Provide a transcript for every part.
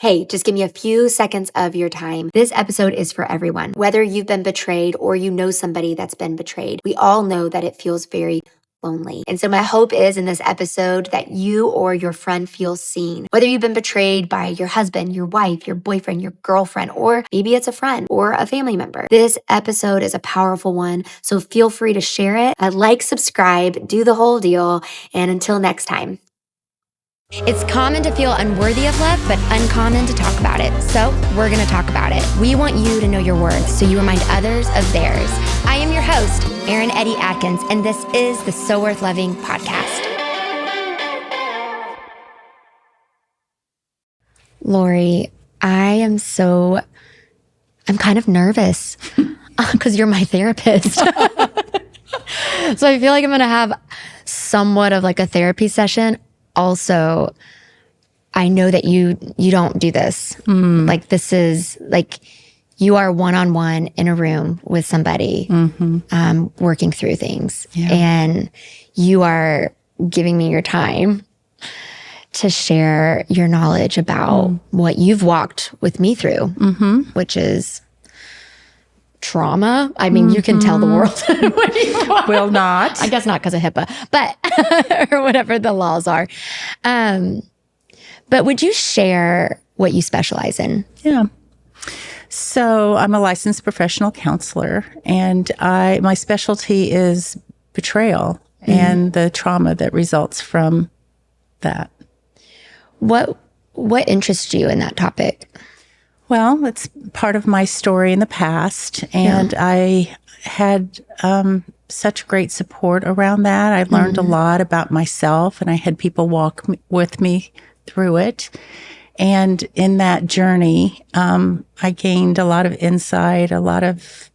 Hey, just give me a few seconds of your time. This episode is for everyone. Whether you've been betrayed or you know somebody that's been betrayed, we all know that it feels very lonely. And so my hope is in this episode that you or your friend feels seen. Whether you've been betrayed by your husband, your wife, your boyfriend, your girlfriend, or maybe it's a friend or a family member. This episode is a powerful one, so feel free to share it. Like, subscribe, do the whole deal. And until next time. It's common to feel unworthy of love, but uncommon to talk about it. So we're going to talk about it. We want you to know your worth so you remind others of theirs. I am your host, Erin Eddie Atkins, and this is the So Worth Loving podcast. Lori, I'm kind of nervous because you're my therapist. So I feel like I'm going to have somewhat of like a therapy session. Also, I know that you don't do this. Like this is like you are one-on-one in a room with somebody working through things. Yeah. And you are giving me your time to share your knowledge about what you've walked with me through, which is trauma. I mean, you can tell the world what you want. Will not. I guess not because of HIPAA, but or whatever the laws are. But would you share what you specialize in? Yeah. So I'm a licensed professional counselor, and my specialty is betrayal and the trauma that results from that. What interests you in that topic? Well, it's part of my story in the past, and I had such great support around that. I learned a lot about myself, and I had people walk with me through it. And in that journey, I gained a lot of insight, a lot of,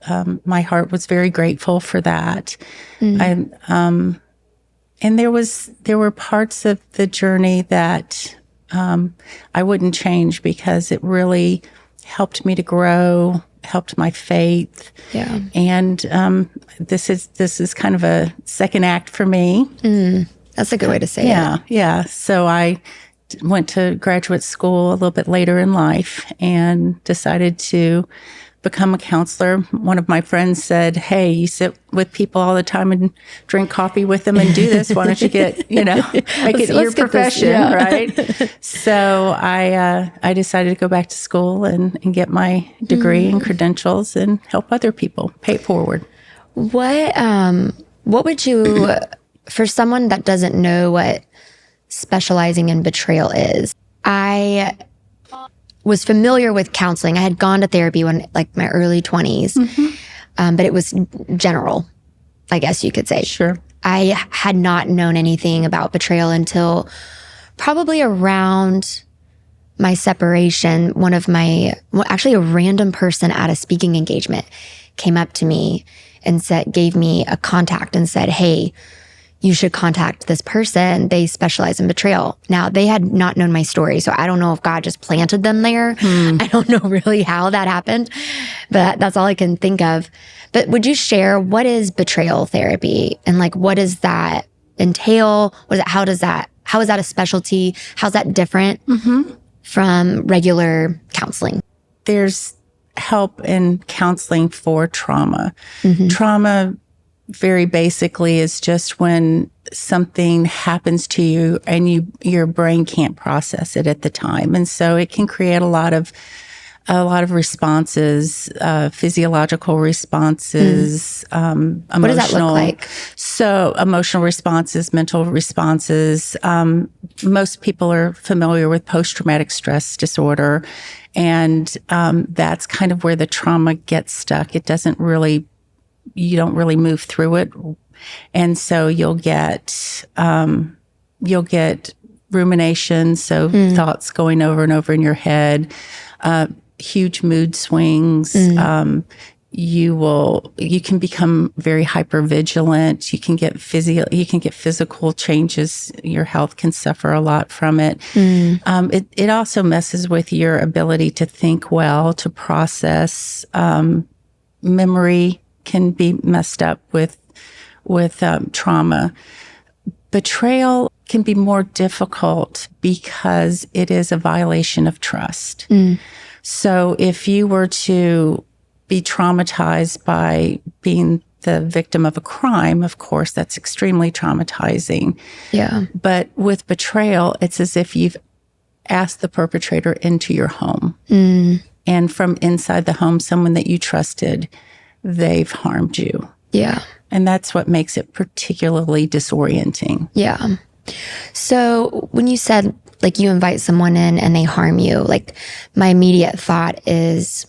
my heart was very grateful for that. And there were parts of the journey that I wouldn't change because it really helped me to grow, helped my faith. Yeah. And this is kind of a second act for me. That's a good way to say it. Yeah. So I went to graduate school a little bit later in life and decided to become a counselor. One of my friends said, "Hey, you sit with people all the time and drink coffee with them and do this. Why don't you get, make it your profession, right?" So I decided to go back to school and get my degree and credentials and help other people pay it forward. What would you, for someone that doesn't know what specializing in betrayal is, I was familiar with counseling. I had gone to therapy when like my early 20s, but it was general, I guess you could say. Sure. I had not known anything about betrayal until probably around my separation. Actually a random person at a speaking engagement came up to me and gave me a contact and said, "Hey, you should contact this person. They specialize in betrayal." Now, they had not known my story, so I don't know if God just planted them there. I don't know really how that happened, but that's all I can think of. But would you share, what is betrayal therapy? And like, what does that entail? How is that a specialty? How's that different from regular counseling? There's help in counseling for trauma. Trauma, very basically, is just when something happens to you and your brain can't process it at the time. And so it can create a lot of responses, physiological responses, emotional. What does that look like? So emotional responses, mental responses. Most people are familiar with post-traumatic stress disorder. And that's kind of where the trauma gets stuck. You don't really move through it. And so you'll get rumination. So thoughts going over and over in your head, huge mood swings. You can become very hypervigilant. You can get physical changes. Your health can suffer a lot from it. It also messes with your ability to think well, to process. Memory can be messed up with trauma. Betrayal can be more difficult because it is a violation of trust. So if you were to be traumatized by being the victim of a crime, of course, that's extremely traumatizing. Yeah. But with betrayal, it's as if you've asked the perpetrator into your home. And from inside the home, someone that you trusted, they've harmed you. Yeah. And that's what makes it particularly disorienting. Yeah. So when you said, like, you invite someone in and they harm you, like, my immediate thought is,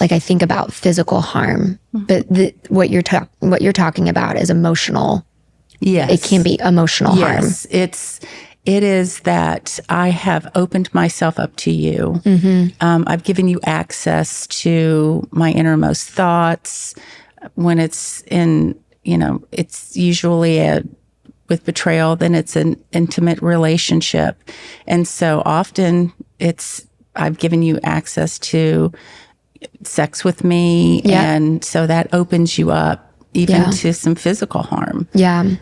like, I think about physical harm, but what you're talking about is emotional. Yes. It can be emotional harm. Yes. It is that I have opened myself up to you. I've given you access to my innermost thoughts. When it's in, it's usually with betrayal, then it's an intimate relationship. And so often I've given you access to sex with me. Yeah. And so that opens you up even to some physical harm. Yeah.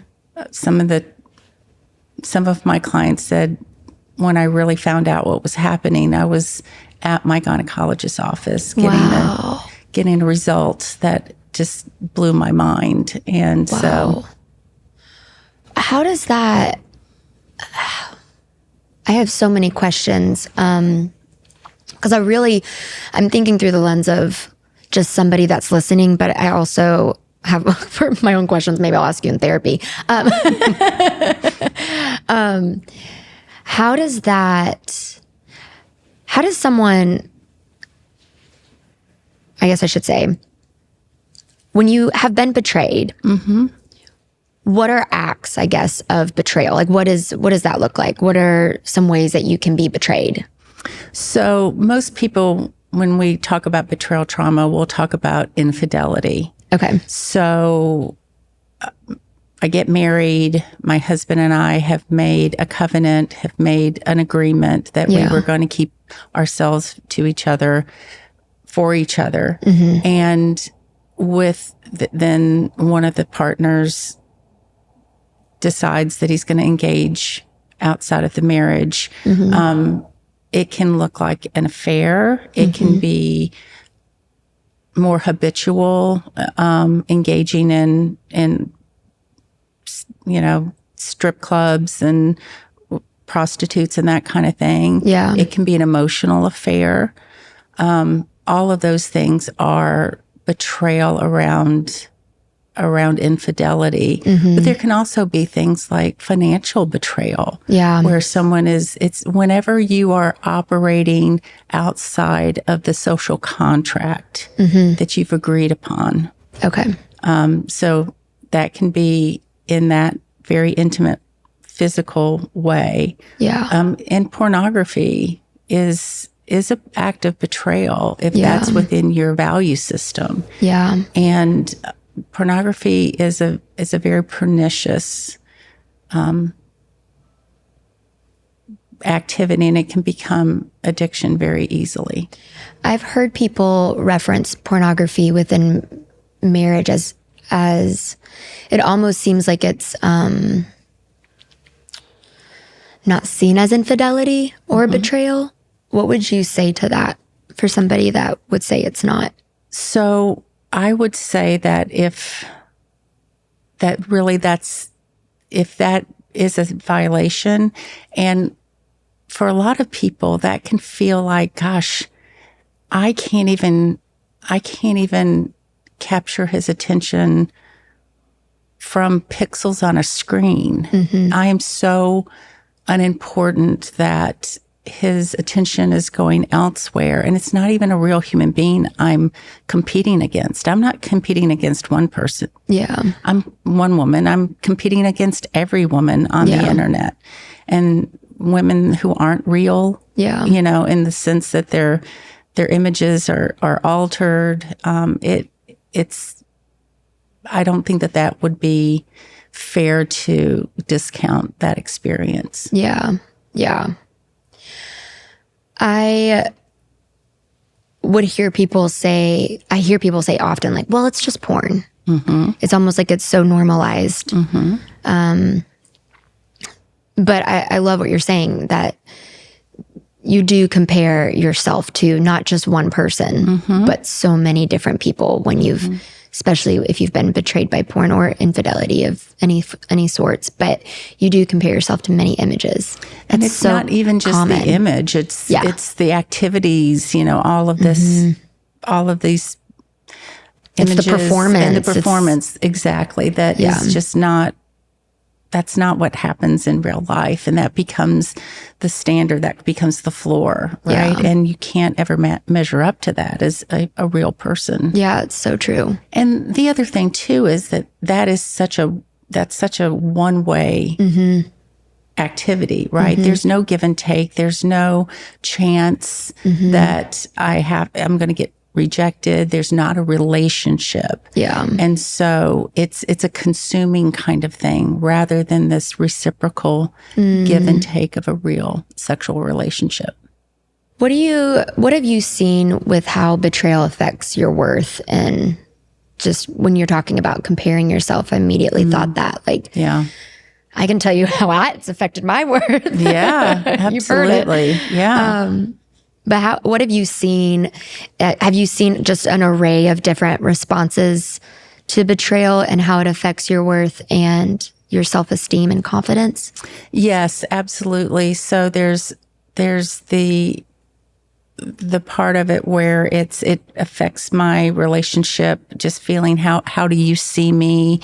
Some of my clients said, when I really found out what was happening, I was at my gynecologist's office getting a result that just blew my mind. And so how does that, I have so many questions. Because I'm thinking through the lens of just somebody that's listening, but I also have, for my own questions, maybe I'll ask you in therapy. How does someone, I guess I should say, when you have been betrayed, what are acts, I guess, of betrayal? Like, what does that look like? What are some ways that you can be betrayed? So most people, when we talk about betrayal trauma, we'll talk about infidelity. Okay. So I get married. My husband and I have made a covenant, have made an agreement that we were going to keep ourselves to each other, for each other. And then one of the partners decides that he's going to engage outside of the marriage. It can look like an affair. It can be more habitual, engaging in strip clubs and prostitutes and that kind of thing. Yeah. It can be an emotional affair. All of those things are betrayal around infidelity. But there can also be things like financial betrayal. Yeah. Where someone it's whenever you are operating outside of the social contract that you've agreed upon. Okay. So that can be in that very intimate physical way. Yeah. And pornography is an act of betrayal if that's within your value system. Yeah. And pornography is a very pernicious activity, and it can become addiction very easily. I've heard people reference pornography within marriage as it almost seems like it's not seen as infidelity or betrayal. What would you say to that for somebody that would say it's not? So I would say that if that is a violation, and for a lot of people that can feel like, gosh, I can't even capture his attention from pixels on a screen. I am so unimportant that his attention is going elsewhere, and it's not even a real human being I'm competing against. I'm not competing against one person. Yeah. I'm one woman. I'm competing against every woman on the internet, and women who aren't real. Yeah. In the sense that their images are altered. It's I don't think that would be fair to discount that experience. Yeah. Yeah. I hear people say often, like, well, it's just porn. It's almost like it's so normalized. But I love what you're saying, that you do compare yourself to not just one person, but so many different people when you've, especially if you've been betrayed by porn or infidelity of any sorts, but you do compare yourself to many images. And it's so not even just common. The image, it's the activities, all of this, all of these images. It's the performance. And the performance, exactly. That is just not, that's not what happens in real life. And that becomes the standard, that becomes the floor, right? Yeah. And you can't ever measure up to that as a real person. Yeah, it's so true. And the other thing too is that's such a one-way activity, right? There's no give and take. There's no chance that I'm going to get rejected. There's not a relationship. Yeah. And so it's a consuming kind of thing rather than this reciprocal give and take of a real sexual relationship. What have you seen with how betrayal affects your worth? And just when you're talking about comparing yourself, I immediately thought that, I can tell you how it's affected my worth. Yeah, absolutely. You've heard it. Yeah. But what have you seen? Have you seen just an array of different responses to betrayal and how it affects your worth and your self-esteem and confidence? Yes, absolutely. So there's the part of it where it affects my relationship, just feeling how do you see me?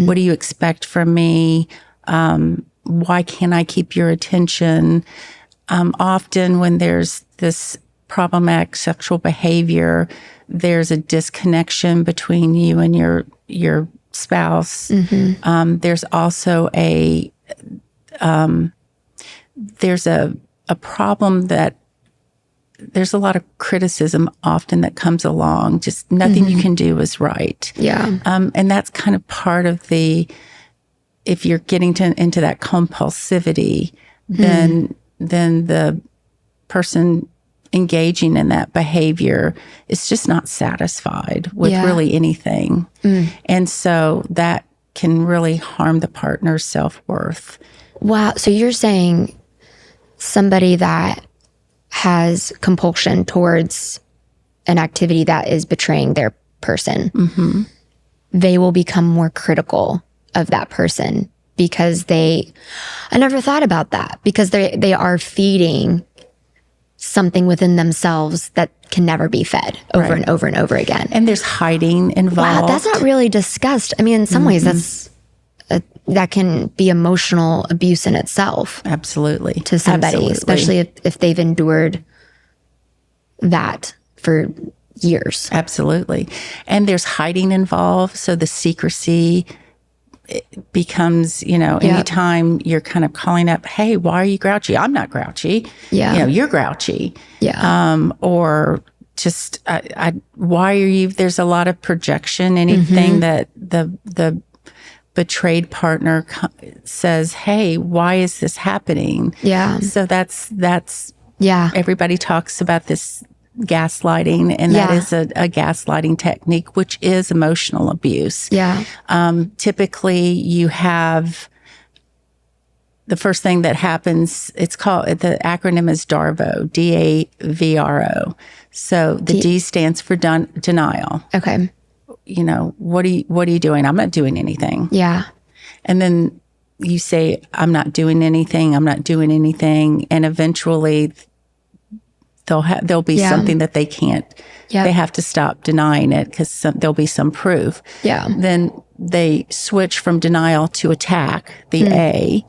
What do you expect from me? Why can't I keep your attention? Often when there's this problematic sexual behavior, there's a disconnection between you and your spouse. There's also there's a problem that there's a lot of criticism often that comes along. Just nothing you can do is right. Yeah. And that's kind of part of if you're getting into that compulsivity, then the person engaging in that behavior is just not satisfied with really anything. And so that can really harm the partner's self-worth. Wow. So you're saying somebody that has compulsion towards an activity that is betraying their person, they will become more critical of that person because I never thought about that, because they are feeding something within themselves that can never be fed over and over and over again. And there's hiding involved. Wow, that's not really discussed. I mean, in some ways, that can be emotional abuse in itself. Absolutely. To somebody, especially if they've endured that for years. Absolutely. And there's hiding involved. So the secrecy becomes, anytime you're kind of calling up, hey, why are you grouchy? I'm not grouchy. Yeah. You're grouchy. Yeah. Or just, why are you, there's a lot of projection, anything that the betrayed partner says, hey, why is this happening? Yeah. So that's everybody talks about this gaslighting, and that is a gaslighting technique, which is emotional abuse. Yeah. Typically you have the first thing that happens, the acronym is DARVO, DAVRO. So the D stands for denial. Okay. What are you doing? I'm not doing anything. Yeah. And then you say, I'm not doing anything. And eventually there'll be something that they can't, they have to stop denying it because there'll be some proof. Yeah. Then they switch from denial to attack, the A.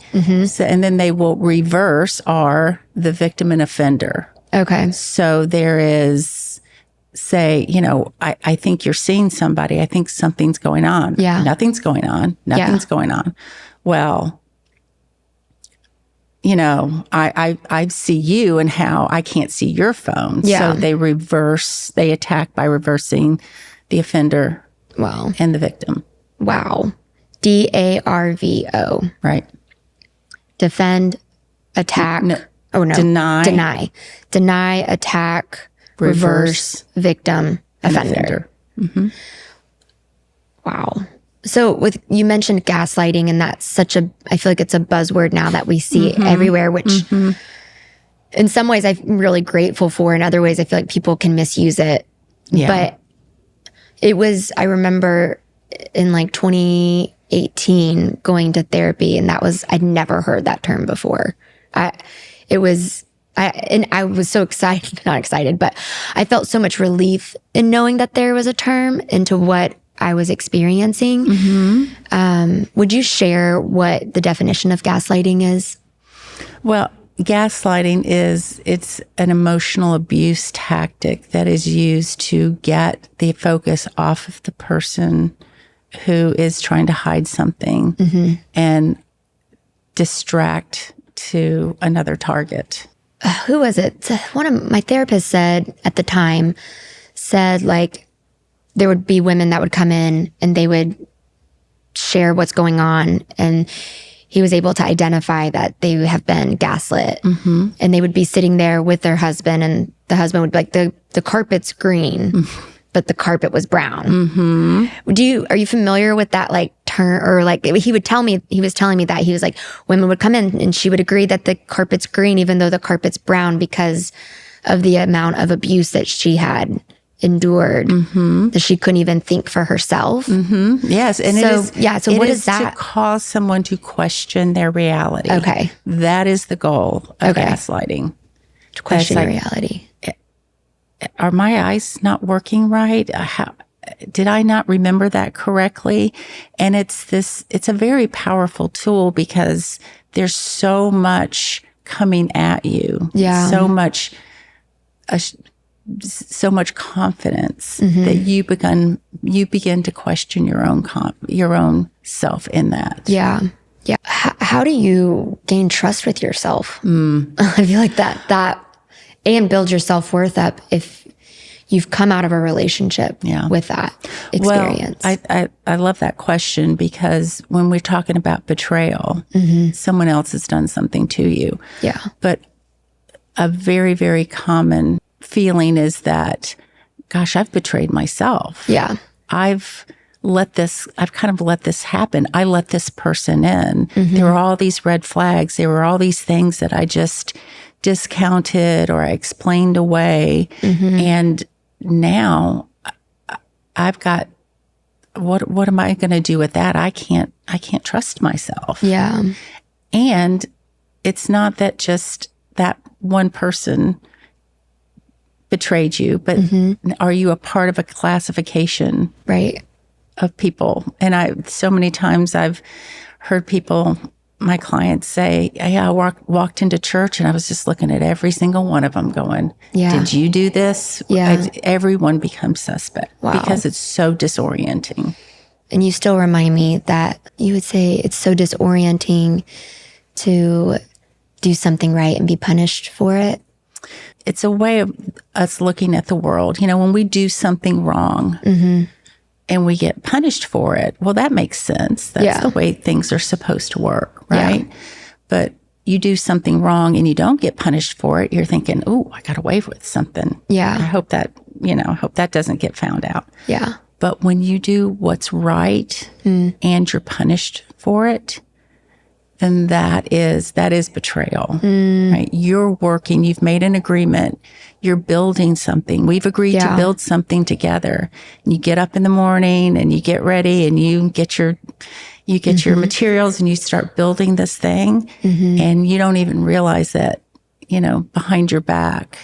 So, and then they will reverse R, the victim and offender. Okay. So there is, say, I think you're seeing somebody. I think something's going on. Yeah. Nothing's going on. Going on. Well, I see you and how I can't see your phone. Yeah. So they attack by reversing the offender and the victim. Wow. DARVO. Right. Defend, attack. Deny, attack, reverse, victim, offender. Mm-hmm. Wow. So you mentioned gaslighting, and that's I feel like it's a buzzword now that we see everywhere, which in some ways I'm really grateful for. In other ways, I feel like people can misuse it. Yeah. But I remember in like 2018 going to therapy, and I'd never heard that term before. I was so excited, not excited, but I felt so much relief in knowing that there was a term into what I was experiencing. Would you share what the definition of gaslighting is? Well, gaslighting it's an emotional abuse tactic that is used to get the focus off of the person who is trying to hide something and distract to another target. Who was it? One of my therapists said like there would be women that would come in and they would share what's going on, and he was able to identify that they have been gaslit. And they would be sitting there with their husband, and the husband would be like, the carpet's green, but the carpet was brown. Are you familiar with that like term? Or like he was telling me that he was like, women would come in and she would agree that the carpet's green, even though the carpet's brown, because of the amount of abuse that she had endured, that she couldn't even think for herself. Yes. And so what is that? To cause someone to question their reality. Okay. That is the goal of gaslighting. To question your reality. Are my eyes not working right? Did I not remember that correctly? And it's a very powerful tool because there's so much coming at you. Yeah. So much confidence that you begin to question your own self in that. Yeah. Yeah. How do you gain trust with yourself? I feel like that and build your self-worth up if you've come out of a relationship with that experience. Well, I love that question because when we're talking about betrayal, someone else has done something to you. Yeah. But a very, very common feeling is that, gosh, I've betrayed myself. Yeah. I've kind of let this happen. I let this person in. There were all these red flags. There were all these things that I just discounted or I explained away. And now I've got, what am I going to do with that? I can't trust myself. Yeah. And it's not that just that one person betrayed you, but are you a part of a classification of people? And so many times I've heard my clients say, yeah, I walked into church and I was just looking at every single one of them going, did you do this? Yeah. Everyone becomes suspect because it's so disorienting. And you still remind me that you would say it's so disorienting to do something right and be punished for it. It's a way of us looking at the world. When we do something wrong and we get punished for it, well, that makes sense. That's the way things are supposed to work, right? Yeah. But you do something wrong and you don't get punished for it, you're thinking, oh, I got away with something. Yeah. I hope that doesn't get found out. Yeah. But when you do what's right and you're punished for it, then that is betrayal, right? You've made an agreement, you're building something. We've agreed to build something together. And you get up in the morning and you get ready and you get your materials and you start building this thing. And you don't even realize that, behind your back,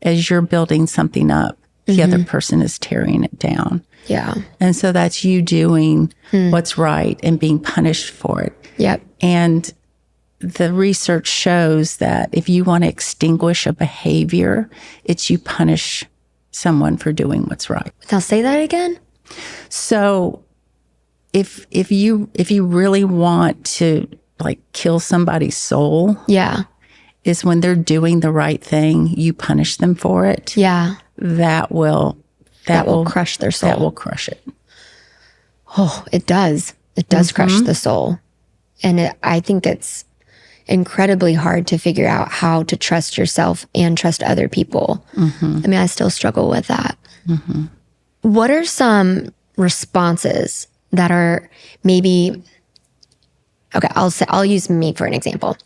as you're building something up, the other person is tearing it down. Yeah. And so that's you doing what's right and being punished for it. Yep. And the research shows that if you want to extinguish a behavior, it's you punish someone for doing what's right. Now say that again. So if you really want to like kill somebody's soul, is when they're doing the right thing, you punish them for it. Yeah. That will crush their soul. That will crush it. Oh, it does. It does crush the soul. And I think it's incredibly hard to figure out how to trust yourself and trust other people. I mean, I still struggle with that. What are some responses that are maybe, okay, I'll use me for an example.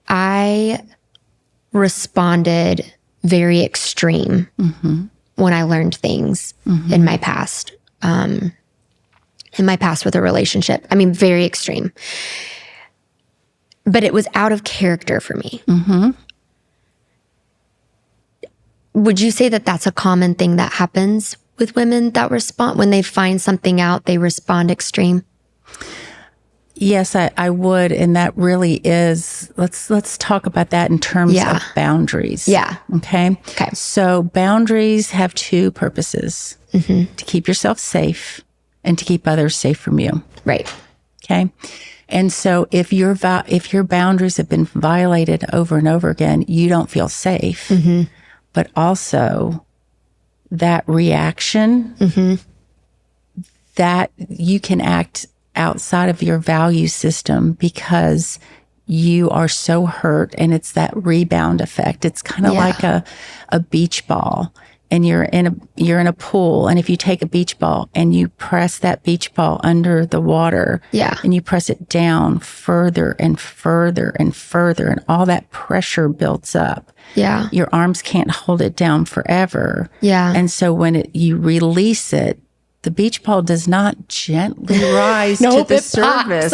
I responded very extreme when I learned things in my past. In my past with a relationship. I mean, very extreme. But it was out of character for me. Would you say that that's a common thing that happens with women that respond when they find something out, they respond extreme? Yes, I would. And that really is, let's talk about that in terms of boundaries. Yeah. Okay. Okay. So boundaries have two purposes, to keep yourself safe and to keep others safe from you. Right. Okay. And so if your boundaries have been violated over and over again, you don't feel safe, but also that reaction that you can act outside of your value system because you are so hurt, and it's that rebound effect. It's kind of like a beach ball, and you're in a pool, and if you take a beach ball and you press that beach ball under the water, and you press it down further and further and further, and all that pressure builds up. Your arms can't hold it down forever. And so when you release it, the beach ball does not gently rise to the surface.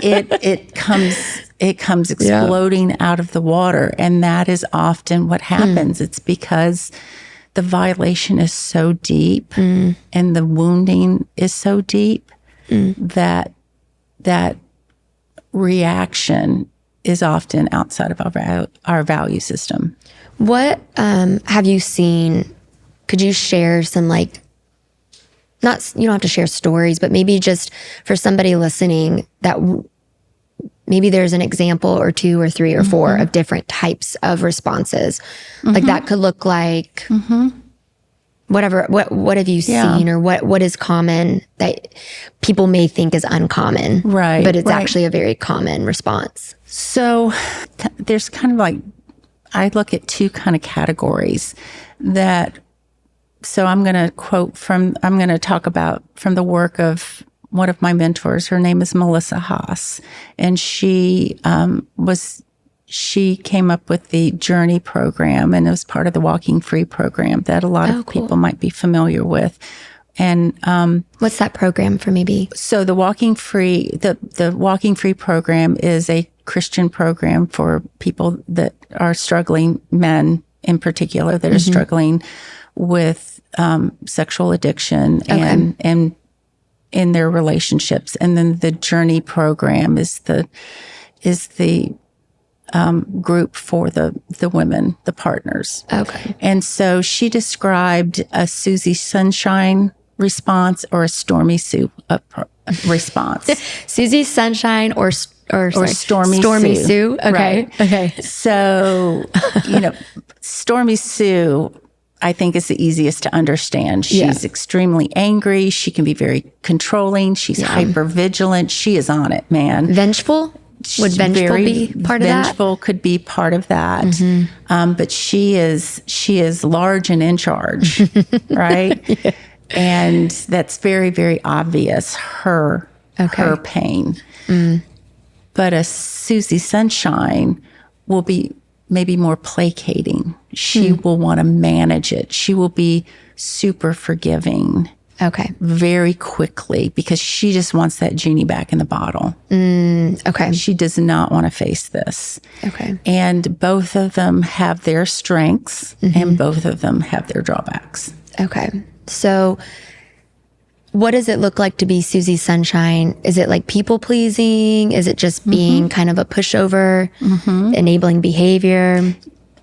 It comes exploding out of the water. And that is often what happens. It's because the violation is so deep and the wounding is so deep that reaction is often outside of our value system. What have you seen? Could you share some you don't have to share stories, but maybe just for somebody listening that maybe there's an example or two or three or four of different types of responses. Like that could look like whatever, what have you seen or what is common that people may think is uncommon, right? But it's actually a very common response. So there's kind of I look at two kind of categories that, so I'm going to talk about from the work of one of my mentors. Her name is Melissa Haas, and she came up with the Journey program, and it was part of the Walking Free program that a lot of people might be familiar with. And what's that program for maybe? So the Walking Free, the Walking Free program is a Christian program for people that are struggling, men in particular, that are struggling with sexual addiction and in their relationships. And then the Journey program is the group for the women, the partners. Okay. And so she described a Susie Sunshine response or a Stormy Sue response. Susie Sunshine or Stormy Sue. Okay. Right. Okay. So, Stormy Sue, I think, is the easiest to understand. She's extremely angry. She can be very controlling. She's hyper vigilant. She is on it, man. Vengeful? Would vengeful be part of that? Vengeful could be part of that. But she is large and in charge, right? And that's very, very obvious, her pain. But a Susie Sunshine will be maybe more placating. She will want to manage it. She will be super forgiving. Okay. Very quickly, because she just wants that genie back in the bottle. Okay. She does not want to face this. Okay. And both of them have their strengths and both of them have their drawbacks. Okay. So what does it look like to be Susie Sunshine? Is it like people pleasing? Is it just being kind of a pushover, enabling behavior?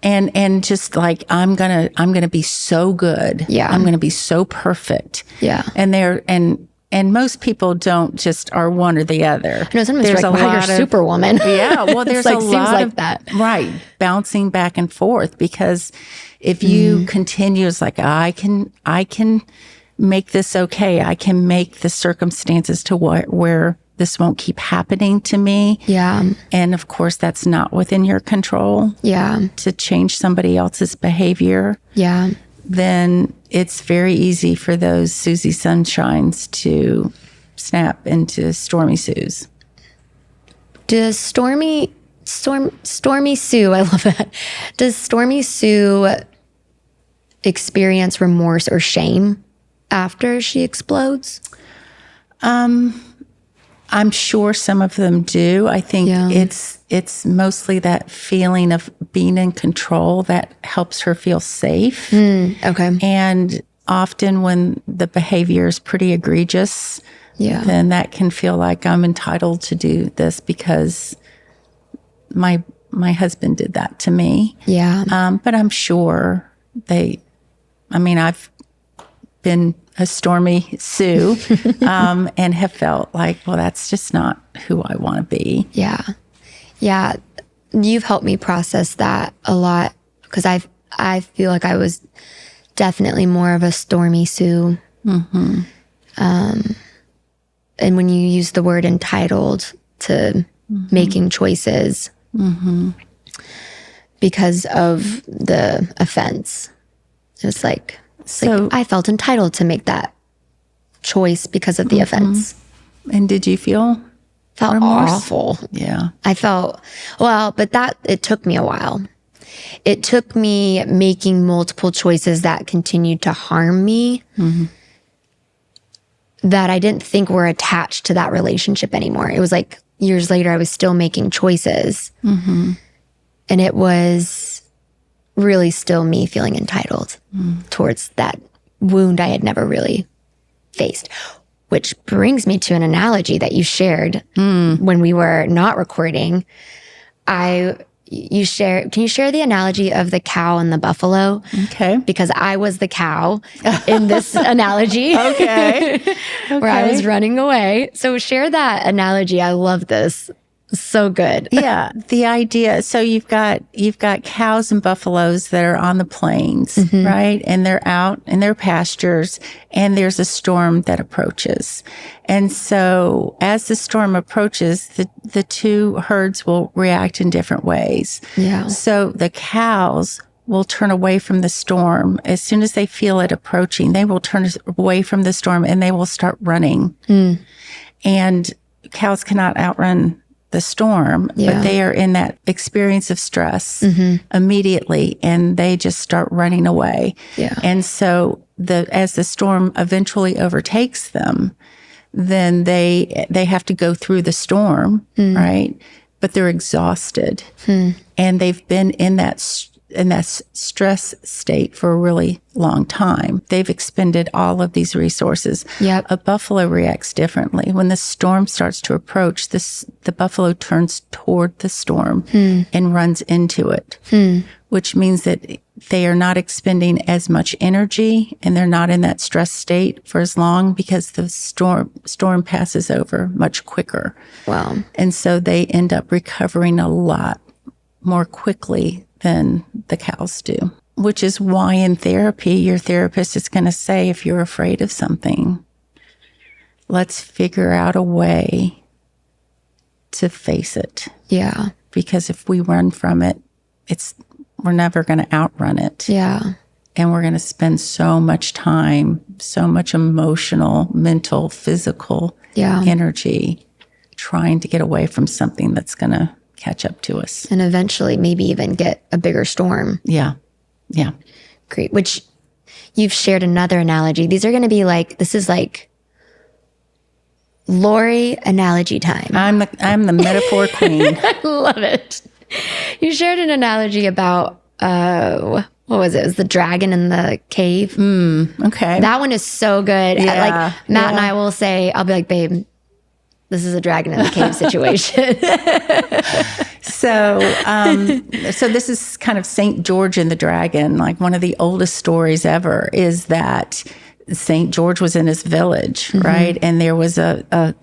And just like, I'm gonna be so good. Yeah. I'm gonna be so perfect. Yeah. And most people don't just are one or the other. No, sometimes there's like, wow, you're Superwoman. Yeah. Well, there's like, a lot seems like of that. Right. Bouncing back and forth, because if you continue, it's like, I can make this okay. I can make the circumstances to where this won't keep happening to me. Yeah. And of course, that's not within your control. Yeah. To change somebody else's behavior. Yeah. Then it's very easy for those Susie Sunshines to snap into Stormy Sue's. Does Stormy Sue, I love that. Does Stormy Sue experience remorse or shame after she explodes? I'm sure some of them do. I think it's mostly that feeling of being in control that helps her feel safe. Okay. And often when the behavior is pretty egregious, then that can feel like I'm entitled to do this because my husband did that to me. Yeah. But I'm sure I've been a Stormy Sue and have felt like, well, that's just not who I want to be. Yeah. Yeah. You've helped me process that a lot because I feel like I was definitely more of a Stormy Sue. Mm-hmm. And when you use the word entitled to making choices because of the offense, it's like, I felt entitled to make that choice because of the offense. And did you felt remorse? Awful. Yeah. I felt, but it took me a while. It took me making multiple choices that continued to harm me that I didn't think were attached to that relationship anymore. It was like years later, I was still making choices. And it was really still me feeling entitled towards that wound I had never really faced. Which brings me to an analogy that you shared when we were not recording. Can you share the analogy of the cow and the buffalo? Okay. Because I was the cow in this analogy. Okay. Where I was running away. So share that analogy. I love this. So good. Yeah. The idea, so you've got cows and buffaloes that are on the plains, right? And they're out in their pastures and there's a storm that approaches. And so as the storm approaches, the two herds will react in different ways. Yeah. So the cows will turn away from the storm. As soon as they feel it approaching, they will turn away from the storm and they will start running. And cows cannot outrun the storm, but they are in that experience of stress immediately and they just start running away. Yeah. And so as the storm eventually overtakes them, then they have to go through the storm, right? But they're exhausted and they've been in that stress state for a really long time. They've expended all of these resources. Yep. A buffalo reacts differently. When the storm starts to approach, the buffalo turns toward the storm and runs into it, which means that they are not expending as much energy and they're not in that stress state for as long because the storm passes over much quicker. Wow. And so they end up recovering a lot more quickly than the cows do, which is why in therapy, your therapist is going to say, if you're afraid of something, let's figure out a way to face it. Yeah. Because if we run from it, we're never going to outrun it. Yeah. And we're going to spend so much time, so much emotional, mental, physical energy trying to get away from something that's going to catch up to us. And eventually maybe even get a bigger storm. Yeah. Yeah. Great. Which you've shared another analogy. These are going to be this is like Lori analogy time. I'm the metaphor queen. I love it. You shared an analogy about, what was it? It was the dragon in the cave. Okay. That one is so good. Yeah. Matt and I will say, I'll be like, babe, this is a dragon in the cave situation. So this is kind of St. George and the Dragon. Like one of the oldest stories ever is that St. George was in his village, right? And there was a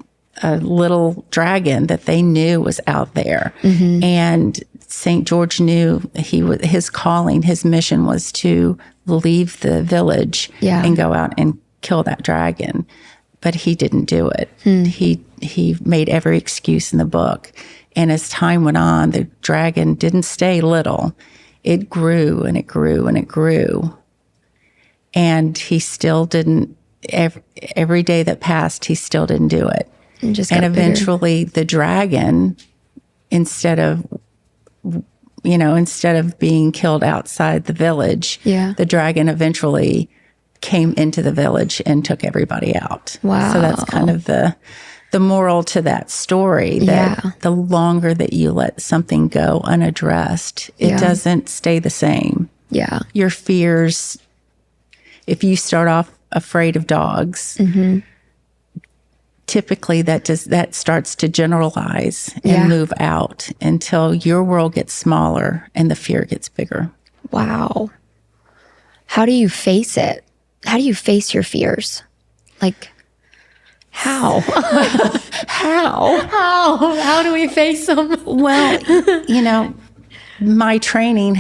little dragon that they knew was out there. And St. George knew his calling, his mission was to leave the village and go out and kill that dragon. But he didn't do it. He made every excuse in the book. And as time went on, the dragon didn't stay little. It grew and it grew and it grew. And he still didn't every day that passed, he still didn't do it. And eventually the dragon, instead of being killed outside the village, the dragon eventually came into the village and took everybody out. Wow. So that's kind of the moral to that story, that the longer that you let something go unaddressed, it doesn't stay the same. Yeah. Your fears, if you start off afraid of dogs, typically that starts to generalize and move out until your world gets smaller and the fear gets bigger. Wow. How do you face it? How do you face your fears? Like, how? How do we face them? Well, my training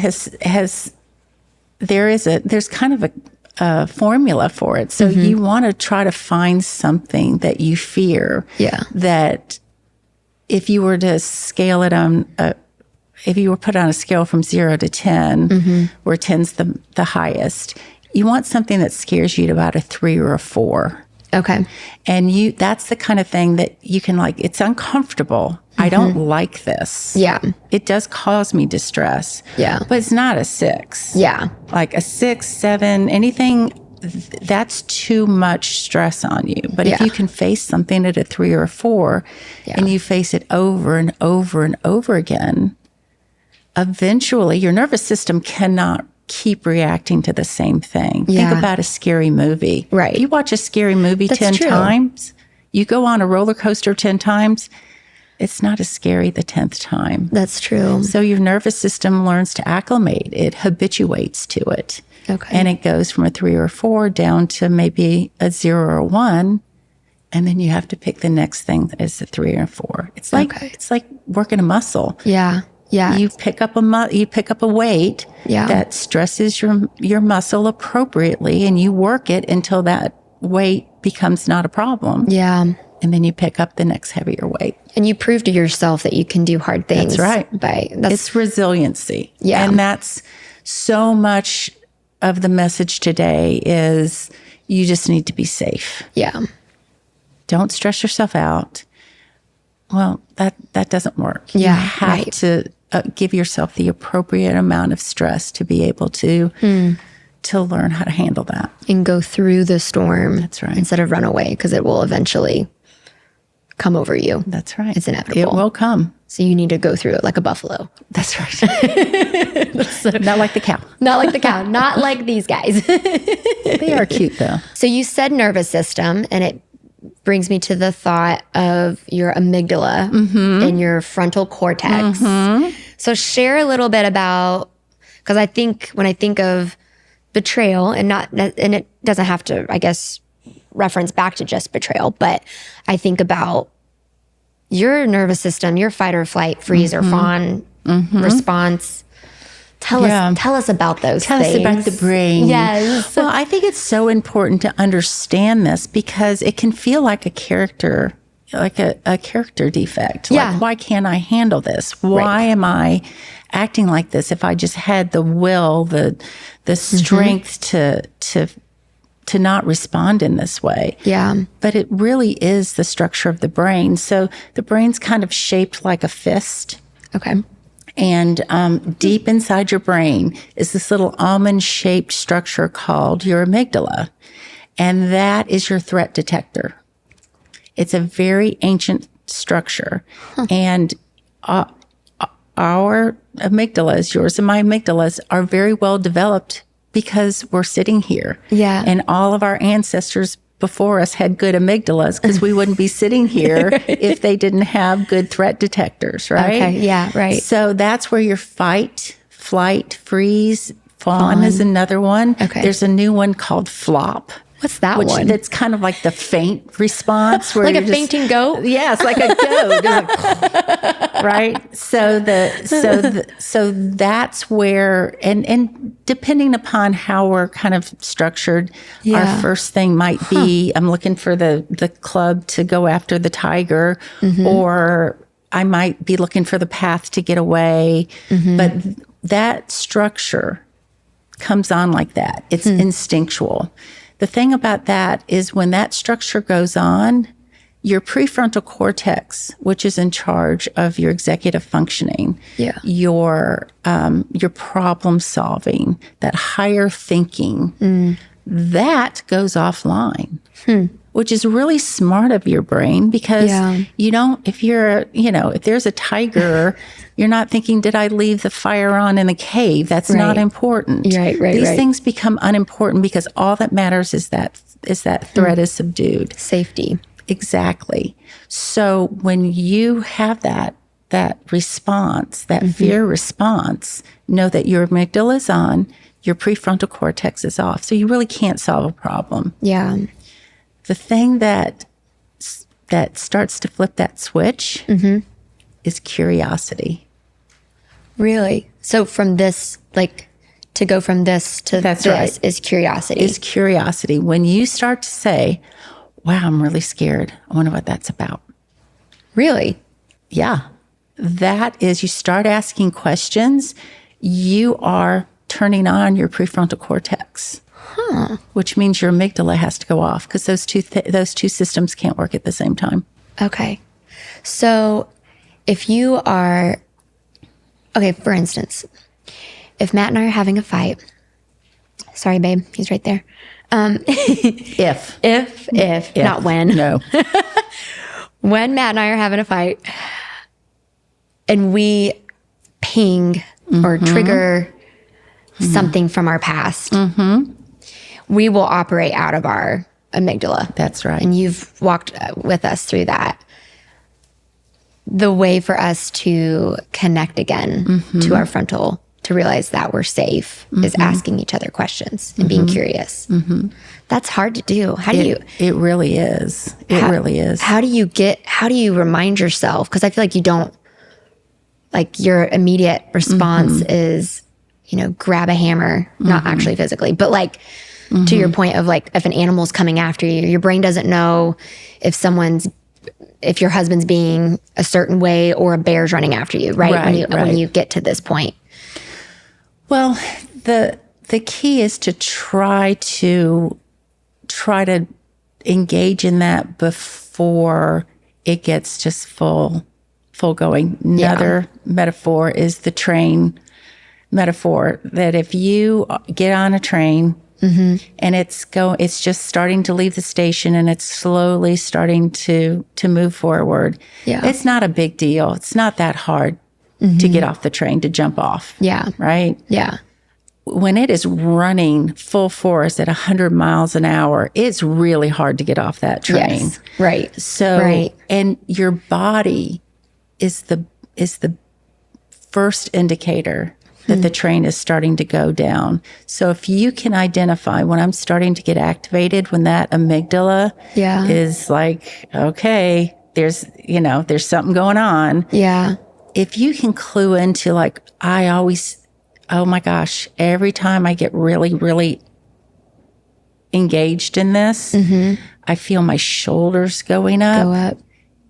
there's kind of a formula for it. So you want to try to find something that you fear. Yeah. That if you were to scale it if you were put on a scale from 0 to 10, where 10's the highest, you want something that scares you to about a 3 or a 4. Okay. And that's the kind of thing that you can it's uncomfortable. I don't like this. Yeah. It does cause me distress. Yeah. But it's not a 6. Yeah. Like a 6, 7, anything that's too much stress on you. But if you can face something at a 3 or a 4 and you face it over and over and over again, eventually your nervous system cannot keep reacting to the same thing. Yeah. Think about a scary movie. Right. You watch a scary movie That's 10 true. times, you go on a roller coaster 10 times, it's not as scary the 10th time. That's true. So your nervous system learns to acclimate. It habituates to it. Okay. And it goes from a 3 or a 4 down to maybe a 0 or a 1. And then you have to pick the next thing that is a 3 or a 4. It's like working a muscle. Yeah. Yeah. You pick up a weight that stresses your muscle appropriately, and you work it until that weight becomes not a problem. Yeah. And then you pick up the next heavier weight. And you prove to yourself that you can do hard things. That's right. It's resiliency. Yeah. And that's so much of the message today is you just need to be safe. Yeah. Don't stress yourself out. Well, that doesn't work. Yeah, You have to give yourself the appropriate amount of stress to be able to learn how to handle that. And go through the storm. That's right. Instead of run away, because it will eventually come over you. That's right. It's inevitable. It will come. So you need to go through it like a buffalo. That's right. Not like the cow. Not like the cow. Not like these guys. They are cute, though. So you said nervous system, and it brings me to the thought of your amygdala and your frontal cortex. So share a little bit about, because I think when I think of betrayal, and it doesn't have to, I guess, reference back to just betrayal, but I think about your nervous system, your fight or flight, freeze or fawn response. Tell us about those things. Tell us about the brain. Yes. Well, I think it's so important to understand this because it can feel like a character, like a character defect. Yeah. Like, why can't I handle this? Why am I acting like this? If I just had the will, the strength to not respond in this way. Yeah. But it really is the structure of the brain. So the brain's kind of shaped like a fist. Okay. And deep inside your brain is this little almond-shaped structure called your amygdala. And that is your threat detector. It's a very ancient structure. And our amygdalas, yours and my amygdalas, are very well developed because we're sitting here. Yeah. And all of our ancestors before us had good amygdalas because we wouldn't be sitting here if they didn't have good threat detectors, right? Okay, yeah, right. So that's where your fight, flight, freeze, fawn is another one. Okay. There's a new one called flop. What's that one? That's kind of like the faint response. Where like a you're fainting goat? Yeah, it's like a goat. Like, right? So that's where, and depending upon how we're kind of structured, our first thing might be, I'm looking for the club to go after the tiger, or I might be looking for the path to get away. But that structure comes on like that. It's instinctual. The thing about that is when that structure goes on, your prefrontal cortex, which is in charge of your executive functioning, your problem solving, that higher thinking, that goes offline, which is really smart of your brain because you don't, if there's a tiger, you're not thinking, did I leave the fire on in the cave? That's not important. These things become unimportant because all that matters is that threat is subdued. Safety. Exactly. So when you have that response, that fear response, know that your amygdala is on, your prefrontal cortex is off. So you really can't solve a problem. Yeah. The thing that starts to flip that switch is curiosity. Really? So from this, like, to go from this to this is curiosity. Is curiosity. When you start to say, wow, I'm really scared. I wonder what that's about. Really? Yeah. That is, you start asking questions, you are turning on your prefrontal cortex, which means your amygdala has to go off because those two systems can't work at the same time. Okay. So if you are, for instance, if Matt and I are having a fight, sorry, babe, he's right there. If, not when. No. When Matt and I are having a fight and we ping or trigger something from our past, we will operate out of our amygdala. That's right. And you've walked with us through that. The way for us to connect again to our frontal, to realize that we're safe, is asking each other questions and being curious. That's hard to do. How do you? It really is. Really is. How do you remind yourself? Because I feel like you don't, like your immediate response is, grab a hammer, not actually physically, but like to your point of like, if an animal's coming after you, your brain doesn't know if your husband's being a certain way or a bear's running after you, right? When you get to this point. Well, the key is to try to engage in that before it gets just full going. Another metaphor is the train metaphor, that if you get on a train and it's just starting to leave the station and it's slowly starting to move forward. It's not a big deal. It's not that hard to get off the train, to jump off. Right? Yeah. When it is running full force at 100 miles an hour, it's really hard to get off that train. Yes. Right. So, and your body is the first indicator that the train is starting to go down. So if you can identify when I'm starting to get activated, when that amygdala is like, okay, there's something going on. Yeah. If you can clue into like, oh my gosh, every time I get really, really engaged in this, I feel my shoulders going up. Go up.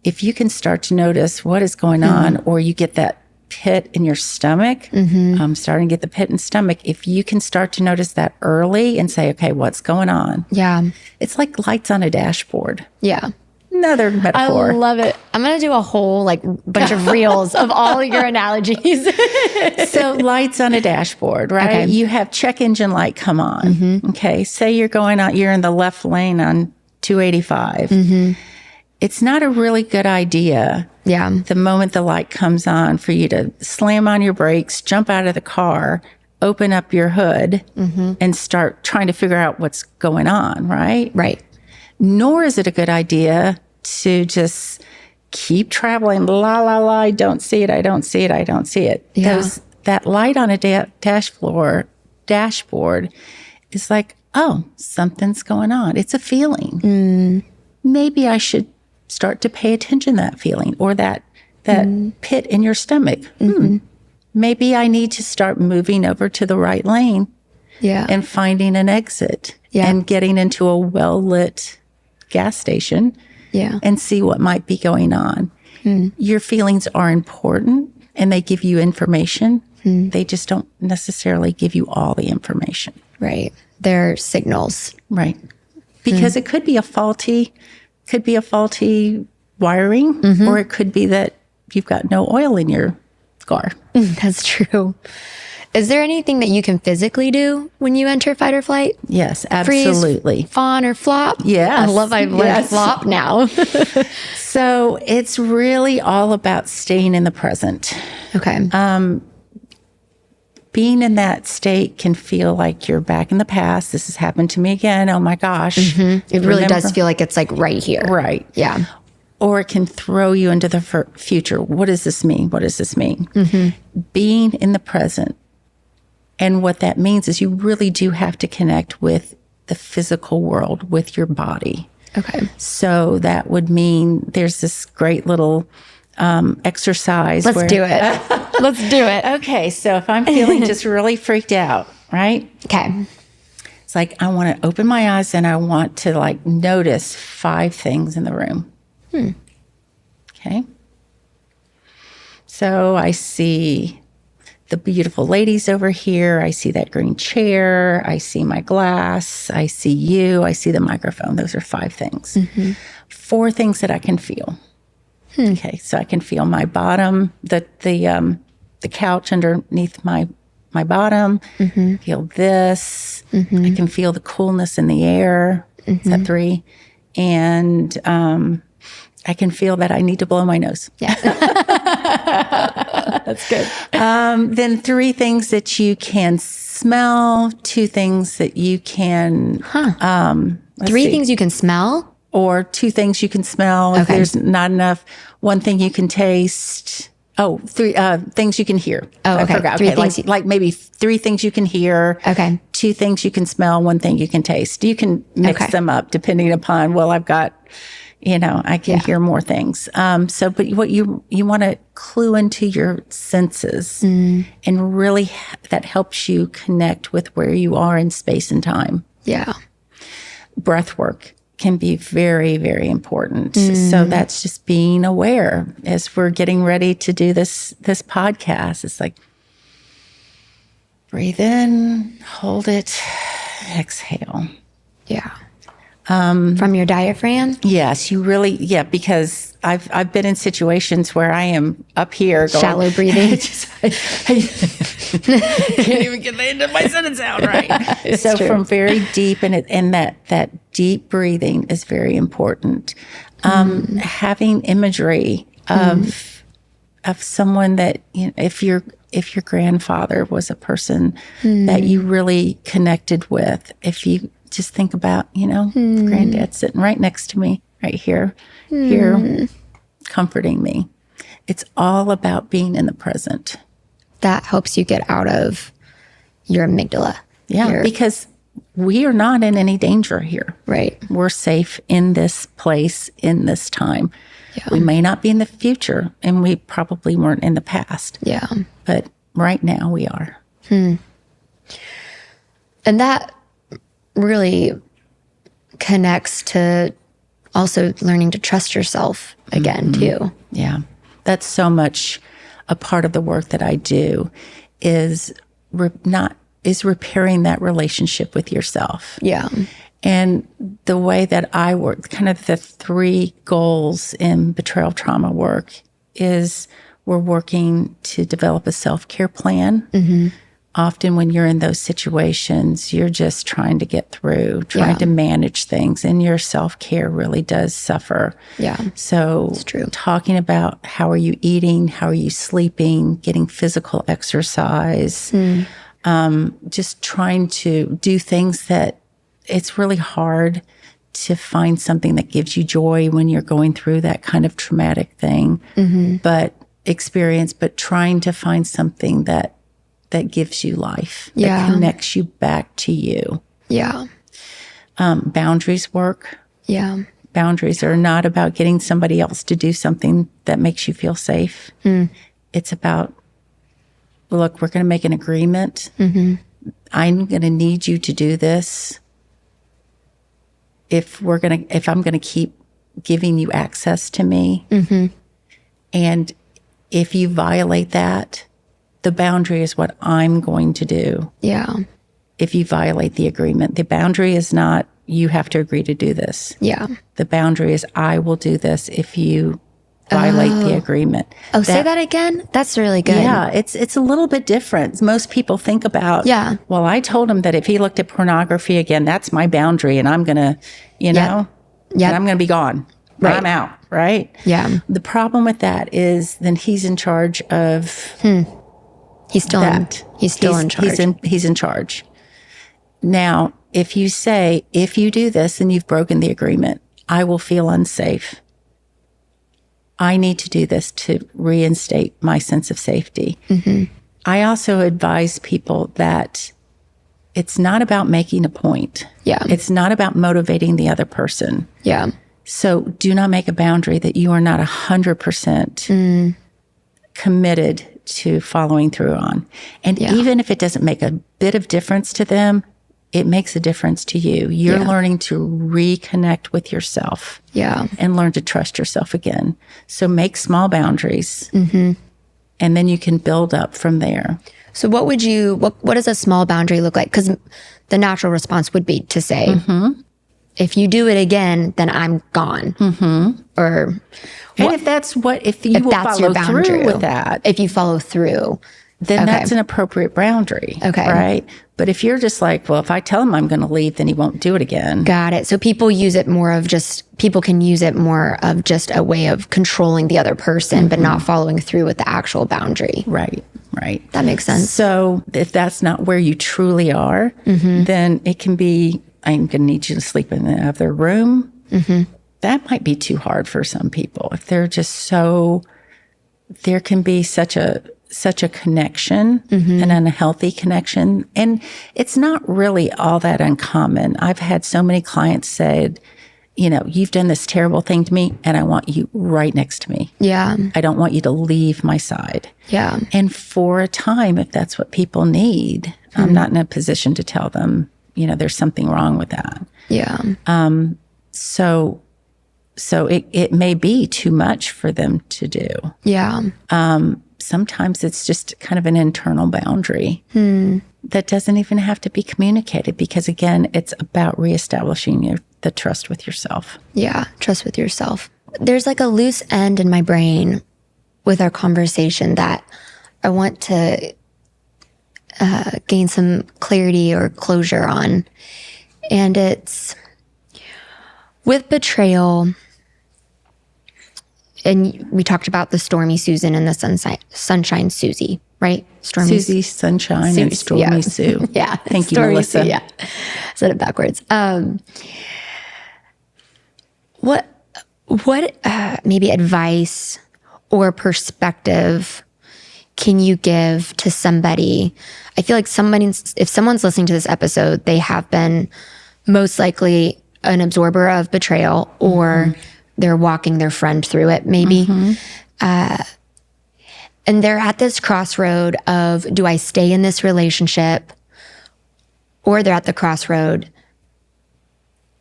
If you can start to notice what is going on, or you get that pit in your stomach, I'm starting to get the pit in stomach. If you can start to notice that early and say, okay, what's going on? Yeah. It's like lights on a dashboard. Yeah. Another metaphor. I love it. I'm going to do a whole bunch of reels of all your analogies. So lights on a dashboard, right? Okay. You have check engine light come on. Okay. Say you're in the left lane on 285. It's not a really good idea. Yeah. The moment the light comes on for you to slam on your brakes, jump out of the car, open up your hood and start trying to figure out what's going on, right? Right. Nor is it a good idea to just keep traveling. La, la, la, I don't see it. I don't see it. I don't see it. Yeah. That light on a dashboard is like, oh, something's going on. It's a feeling. Maybe I should start to pay attention to that feeling, or that pit in your stomach. Maybe I need to start moving over to the right lane and finding an exit and getting into a well-lit gas station and see what might be going on. Your feelings are important and they give you information. They just don't necessarily give you all the information. Right. They're signals. Right. because it could be a faulty wiring, or it could be that you've got no oil in your car. That's true. Is there anything that you can physically do when you enter fight or flight? Yes, absolutely. Freeze, fawn, or flop? Yes. I love I've learned flop now. So it's really all about staying in the present. Okay. Being in that state can feel like you're back in the past. This has happened to me again. Oh my gosh. It really does feel like it's like right here. Right. Yeah. Or it can throw you into the future. What does this mean? What does this mean? Being in the present. And what that means is you really do have to connect with the physical world, with your body. Okay. So that would mean there's this great little exercise. Let's do it. Let's do it. Okay. So if I'm feeling just really freaked out, right? Okay. It's like I want to open my eyes and I want to like notice 5 things in the room. Okay. So I see the beautiful ladies over here. I see that green chair. I see my glass. I see you. I see the microphone. Those are 5 things. 4 things that I can feel. Okay, so I can feel my bottom, the couch underneath my bottom. Feel this. I can feel the coolness in the air. Is that 3? And I can feel that I need to blow my nose. Yeah. That's good. Then 3 things that you can smell, 2 things that you can... 3 things you can smell? Or 2 things you can smell. If there's not enough, 1 thing you can taste. Oh, 3 things you can hear. Oh, okay. I forgot. 3 Okay, things like maybe 3 things you can hear. Okay. 2 things you can smell, 1 thing you can taste. You can mix them up depending upon, well, I've got... I can hear more things. But what you want to clue into your senses and really that helps you connect with where you are in space and time. Yeah. Breath work can be very, very important. So that's just being aware as we're getting ready to do this podcast. It's like, breathe in, hold it, exhale. Yeah. From your diaphragm? Yes, you really, because I've been in situations where I am up here going, shallow breathing. I can't even get the end of my sentence out right. So true. From very deep, and that deep breathing is very important. Having imagery of someone that, if your grandfather was a person that you really connected with, if you just think about, granddad sitting right next to me, right here, comforting me. It's all about being in the present. That helps you get out of your amygdala. Yeah, because we are not in any danger here. Right. We're safe in this place, in this time. Yeah. We may not be in the future, and we probably weren't in the past. Yeah. But right now we are. And that really connects to also learning to trust yourself again, too. Yeah. That's so much a part of the work that I do is repairing that relationship with yourself. Yeah. And the way that I work, kind of the 3 goals in betrayal trauma work is we're working to develop a self-care plan. Often when you're in those situations, you're just trying to get through, trying to manage things, and your self-care really does suffer. Yeah. So it's true. Talking about how are you eating, how are you sleeping, getting physical exercise, just trying to do things that it's really hard to find something that gives you joy when you're going through that kind of traumatic thing, but trying to find something that gives you life, that connects you back to you. Yeah. Boundaries work. Yeah. Boundaries are not about getting somebody else to do something that makes you feel safe. It's about, look, we're going to make an agreement. I'm going to need you to do this. If I'm going to keep giving you access to me, and if you violate that, the boundary is what I'm going to do. Yeah. If you violate the agreement, the boundary is not you have to agree to do this. Yeah. The boundary is, I will do this if you violate the agreement. Oh, say that again? That's really good. Yeah, it's a little bit different. Most people think about, well, I told him that if he looked at pornography again, that's my boundary, and I'm going to, and I'm going to be gone. Right. I'm out, right? Yeah. The problem with that is then he's in charge of He's still in charge. He's in charge. Now, if you say, if you do this and you've broken the agreement, I will feel unsafe. I need to do this to reinstate my sense of safety. I also advise people that it's not about making a point. Yeah. It's not about motivating the other person. Yeah. So do not make a boundary that you are not 100% committed to following through on. And even if it doesn't make a bit of difference to them, it makes a difference to you. You're learning to reconnect with yourself and learn to trust yourself again. So make small boundaries and then you can build up from there. So what does a small boundary look like? Because the natural response would be to say, if you do it again, then I'm gone. Or if you will follow through with that. If you follow through. Then that's an appropriate boundary. Okay. Right? But if you're just like, well, if I tell him I'm going to leave, then he won't do it again. Got it. So people can use it more of just a way of controlling the other person, but not following through with the actual boundary. Right. That makes sense. So if that's not where you truly are, then it can be, I'm going to need you to sleep in the other room. That might be too hard for some people. If they're just there can be such a connection, an unhealthy connection. And it's not really all that uncommon. I've had so many clients said, you've done this terrible thing to me and I want you right next to me. Yeah. I don't want you to leave my side. Yeah. And for a time, if that's what people need, I'm not in a position to tell them, there's something wrong with that. Yeah. So it may be too much for them to do. Yeah. Sometimes it's just kind of an internal boundary that doesn't even have to be communicated because, again, it's about reestablishing the trust with yourself. Yeah, trust with yourself. There's like a loose end in my brain with our conversation that I want to gain some clarity or closure on. And it's with betrayal. And we talked about the Stormy Susan and the Sunshine Susie, right? Susie, Sunshine, and Stormy Sue. Yeah. Thank you, Melissa. Sue, yeah. Said it backwards. What maybe advice or perspective can you give to somebody? I feel like if someone's listening to this episode, they have been most likely an absorber of betrayal or they're walking their friend through it, maybe. And they're at this crossroad of, do I stay in this relationship? Or they're at the crossroad,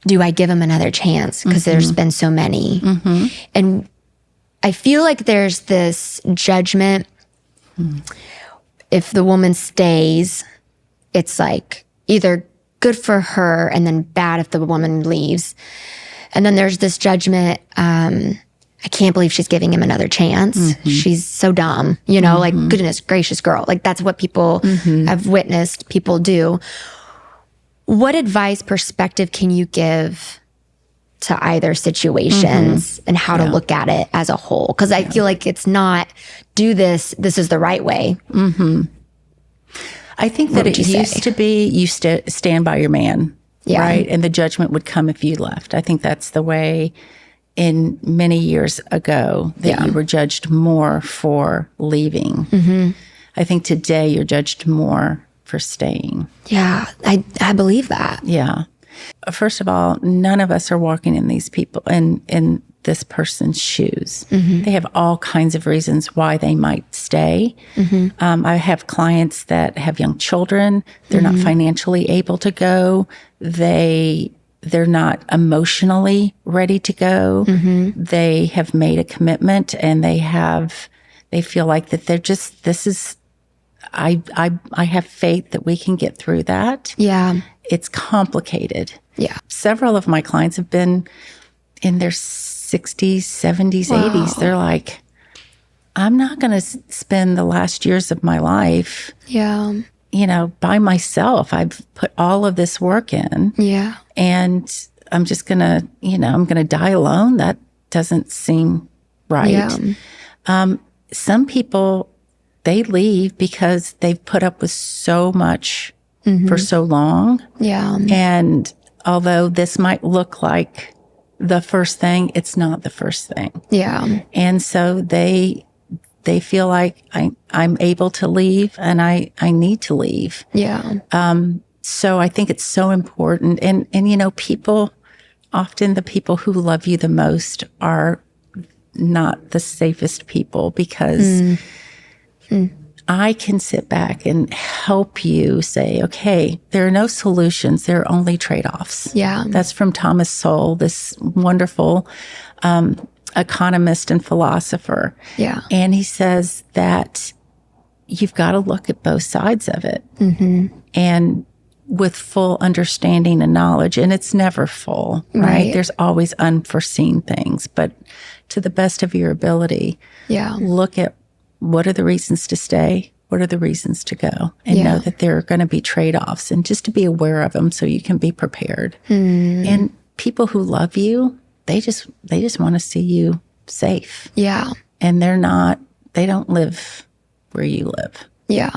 do I give them another chance? Because there's been so many. And I feel like there's this judgment. If the woman stays, it's like either good for her and then bad if the woman leaves. And then there's this judgment, I can't believe she's giving him another chance. She's so dumb, like, goodness gracious, girl. Like, that's what people have witnessed people do. What advice, perspective can you give to either situations and how to look at it as a whole? Because I feel like it's not, do this is the right way. I think that it used to be, you stand by your man. Yeah. Right. And the judgment would come if you left. I think that's the way in many years ago that you were judged more for leaving. I think today you're judged more for staying. Yeah. I believe that. Yeah. First of all, none of us are walking in these people in this person's shoes. They have all kinds of reasons why they might stay. I have clients that have young children. They're not financially able to go. They're not emotionally ready to go. They have made a commitment and they feel like that I have faith that we can get through that. Yeah. It's complicated. Yeah. Several of my clients have been in their 60s, 70s, Wow. 80s. They're like, I'm not going to spend the last years of my life, Yeah. By myself. I've put all of this work in. Yeah. And I'm just going to, I'm going to die alone. That doesn't seem right. Yeah. Some people, they leave because they've put up with so much for so long. Yeah. And although this might look like the first thing, it's not the first thing. Yeah. And so they feel like I'm able to leave and I need to leave. Yeah. So I think it's so important. And people, often the people who love you the most are not the safest people, because I can sit back and help you say, okay, there are no solutions. There are only trade-offs. Yeah. That's from Thomas Sowell, this wonderful economist and philosopher. Yeah. And he says that you've got to look at both sides of it. And with full understanding and knowledge. And it's never full, right? There's always unforeseen things, but to the best of your ability, look at what are the reasons to stay? What are the reasons to go? And know that there are going to be trade-offs, and just to be aware of them so you can be prepared. And people who love you, they just want to see you safe. Yeah. And they don't live where you live. Yeah.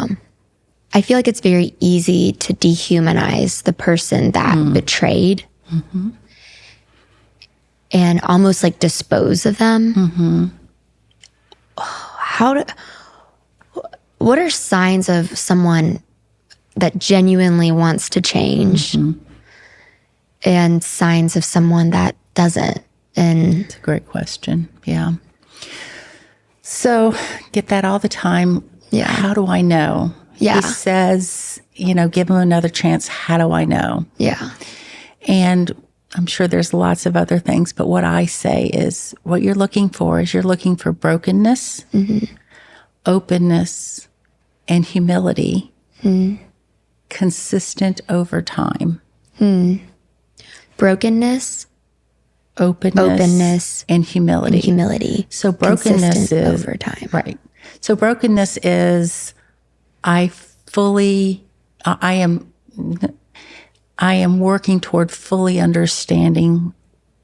I feel like it's very easy to dehumanize the person that betrayed and almost like dispose of them. What are signs of someone that genuinely wants to change and signs of someone that doesn't? And it's a great question. Yeah. So get that all the time. Yeah. How do I know? Yeah. He says, give him another chance. How do I know? Yeah. And I'm sure there's lots of other things, but what I say is what you're looking for is you're looking for brokenness, openness, and humility, consistent over time. Brokenness, openness, and humility. So brokenness is over time. Right. So brokenness is I am working toward fully understanding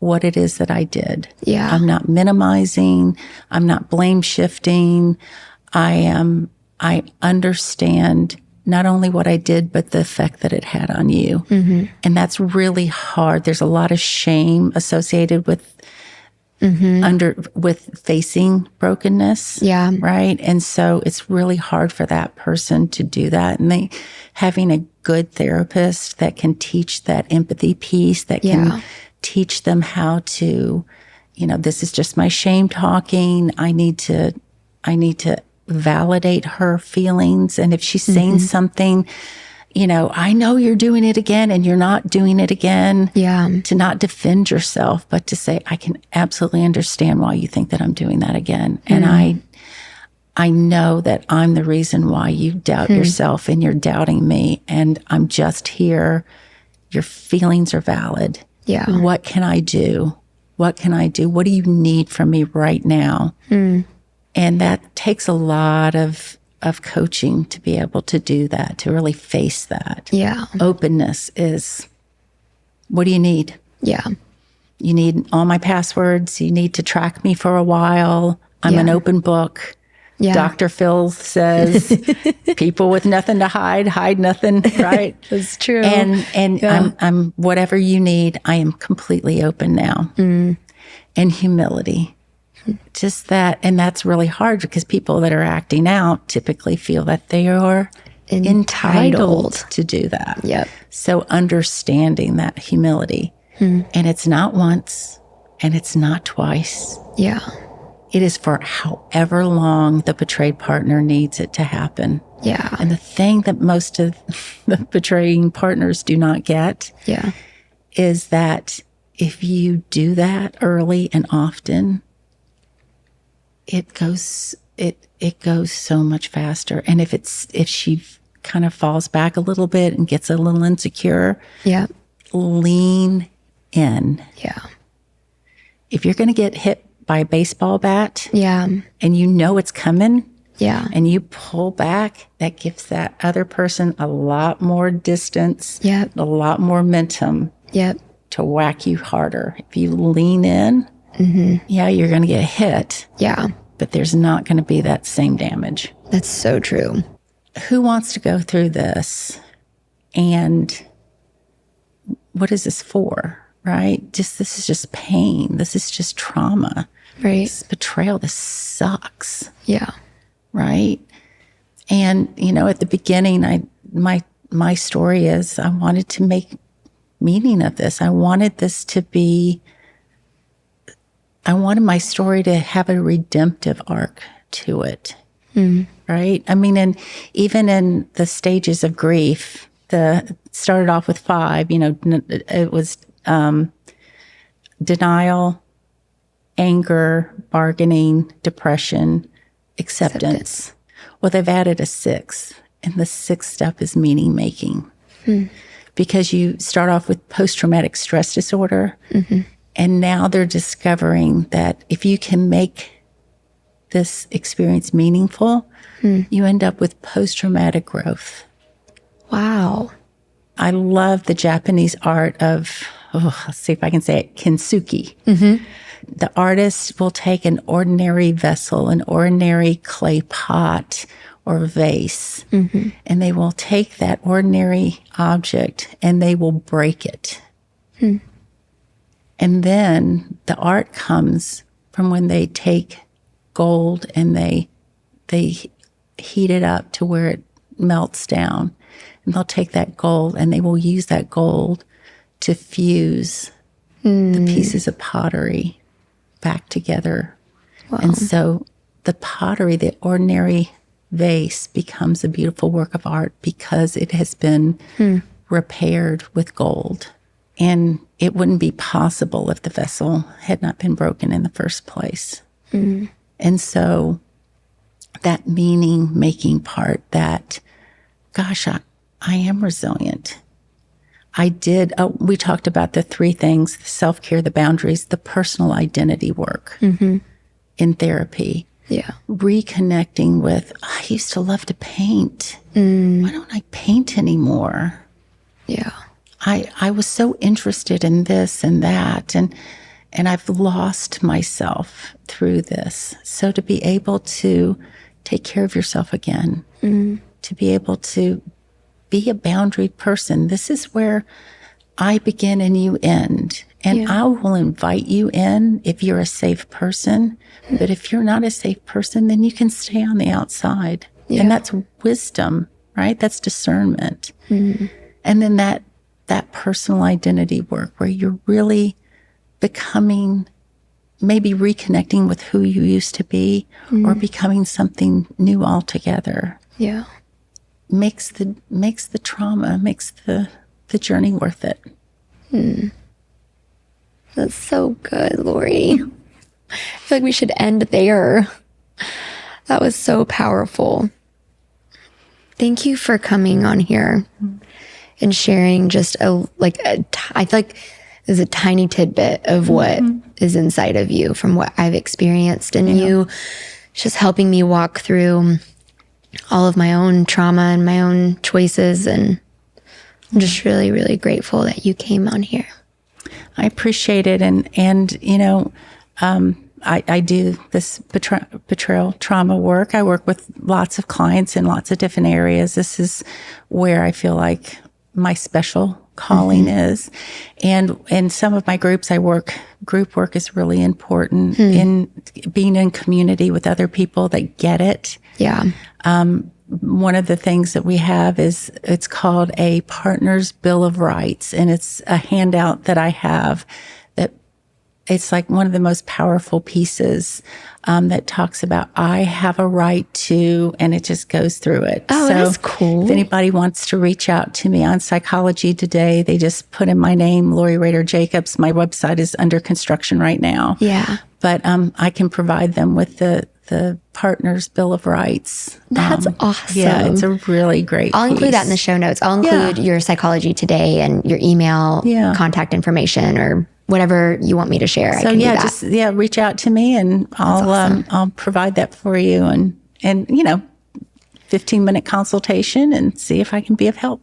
what it is that I did. Yeah. I'm not minimizing. I'm not blame shifting. I understand not only what I did, but the effect that it had on you. And that's really hard. There's a lot of shame associated with with facing brokenness. Yeah. Right. And so it's really hard for that person to do that. And having a good therapist that can teach that empathy piece, that can teach them how to, this is just my shame talking. I need to validate her feelings. And if she's saying something, I know you're doing it again and you're not doing it again. Yeah. To not defend yourself, but to say, I can absolutely understand why you think that I'm doing that again. And I know that I'm the reason why you doubt yourself and you're doubting me. And I'm just here. Your feelings are valid. Yeah. What can I do? What can I do? What do you need from me right now? And that takes a lot of coaching to be able to do that, to really face that. Yeah. Openness is, what do you need? Yeah. You need all my passwords. You need to track me for a while. I'm an open book. Yeah. Dr. Phil says, people with nothing to hide nothing, right? That's true. And I'm whatever you need, I am completely open now. And humility. Just that, and that's really hard because people that are acting out typically feel that they are entitled to do that. Yep. So understanding that humility, and it's not once, and it's not twice. Yeah. It is for however long the betrayed partner needs it to happen. Yeah. And the thing that most of the betraying partners do not get is that if you do that early and often, it goes it goes so much faster. And if she kind of falls back a little bit and gets a little insecure, Yeah. lean in. Yeah. If you're going to get hit by a baseball bat, Yeah. and you know it's coming, Yeah. and you pull back, that gives that other person a lot more distance, Yep. a lot more momentum Yep. to whack you harder. If you lean in, yeah, you're going to get hit, Yeah. but there's not going to be that same damage. That's so true. Who wants to go through this? And what is this for? Right? This is just pain. This is just trauma. Right. This betrayal. This sucks. Yeah. Right? And at the beginning, my story is I wanted to make meaning of this. I wanted my story to have a redemptive arc to it. Right? I mean, and even in the stages of grief, started off with 5, it was denial, anger, bargaining, depression, acceptance. Well, they've added a 6th, and the 6th step is meaning making. Because you start off with post-traumatic stress disorder, and now they're discovering that if you can make this experience meaningful, you end up with post-traumatic growth. Wow. I love the Japanese art of, let's see if I can say it, kintsugi. The artist will take an ordinary vessel, an ordinary clay pot or vase, and they will take that ordinary object and they will break it. And then the art comes from when they take gold and they heat it up to where it melts down. And they'll take that gold and they will use that gold to fuse the pieces of pottery back together. Wow. And so the pottery, the ordinary vase, becomes a beautiful work of art because it has been repaired with gold. And it wouldn't be possible if the vessel had not been broken in the first place. And so that meaning-making part, that, gosh, I am resilient. We talked about the 3 things: the self-care, the boundaries, the personal identity work in therapy. Yeah. Reconnecting with, I used to love to paint. Why don't I paint anymore? Yeah. I was so interested in this and that, and I've lost myself through this. So to be able to take care of yourself again, to be able to be a boundary person. This is where I begin and you end. And I will invite you in if you're a safe person. But if you're not a safe person, then you can stay on the outside. Yeah. And that's wisdom, right? That's discernment. And then that personal identity work where you're really becoming, maybe reconnecting with who you used to be or becoming something new altogether. Yeah. Makes the trauma, makes the journey worth it. That's so good, Lori. I feel like we should end there. That was so powerful. Thank you for coming on here and sharing just I feel like there's a tiny tidbit of what is inside of you from what I've experienced, and you just helping me walk through all of my own trauma and my own choices. And I'm just really, really grateful that you came on here. I appreciate it. And I do this betrayal trauma work. I work with lots of clients in lots of different areas. This is where I feel like my special calling is. And in some of my groups group work is really important in being in community with other people that get it. Yeah. One of the things that we have is it's called a Partner's Bill of Rights. And it's a handout that I have that it's like one of the most powerful pieces that talks about I have a right to, and it just goes through it. Oh, so that's cool. If anybody wants to reach out to me on Psychology Today, they just put in my name, Lori Rader-Jacobs. My website is under construction right now. Yeah. But I can provide them with the the Partners Bill of Rights. That's awesome. Yeah, it's a really great I'll include piece. that in the show notes. I'll include your Psychology Today and your email contact information or whatever you want me to share. So I can do that. just reach out to me and I'll provide that for you and 15-minute consultation and see if I can be of help.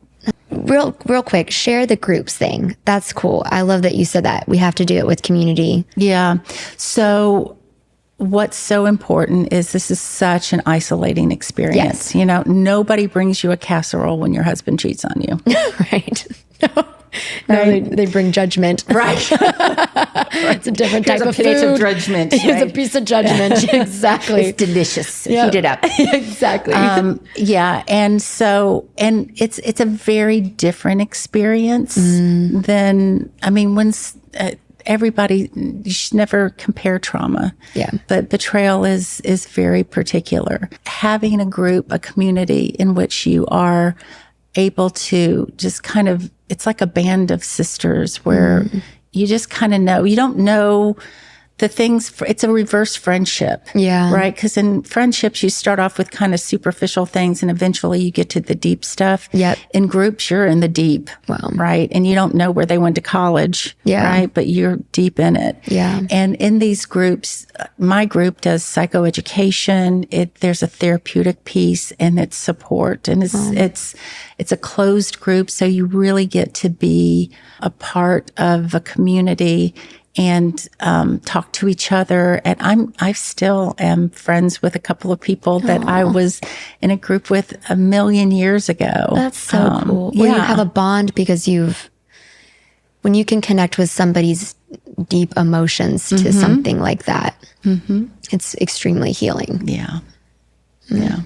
Real quick, share the groups thing. That's cool. I love that you said that. We have to do it with community. Yeah. So what's so important is this is such an isolating experience. Yes. Nobody brings you a casserole when your husband cheats on you. Right. No, they bring judgment. Right. It's a different type of plate food. of judgment. It's a piece of judgment. Exactly. It's delicious. Heat it up. Exactly. And it's a very different experience than, when everybody, you should never compare trauma. Yeah. But betrayal is very particular. Having a group, a community in which you are able to just kind of, it's like a band of sisters where you just kind of know, you don't know the things, it's a reverse friendship. Yeah. Right? Because in friendships, you start off with kind of superficial things and eventually you get to the deep stuff. Yep. In groups, you're in the deep. Wow. Right? And you don't know where they went to college. Yeah. Right? But you're deep in it. Yeah. And in these groups, my group does psychoeducation. There's a therapeutic piece and it's support. And it's a closed group. So you really get to be a part of a community and talk to each other. And I still am friends with a couple of people that I was in a group with 1,000,000 years ago. That's so cool. Well, you have a bond because when you can connect with somebody's deep emotions to something like that, it's extremely healing. Yeah. Yeah.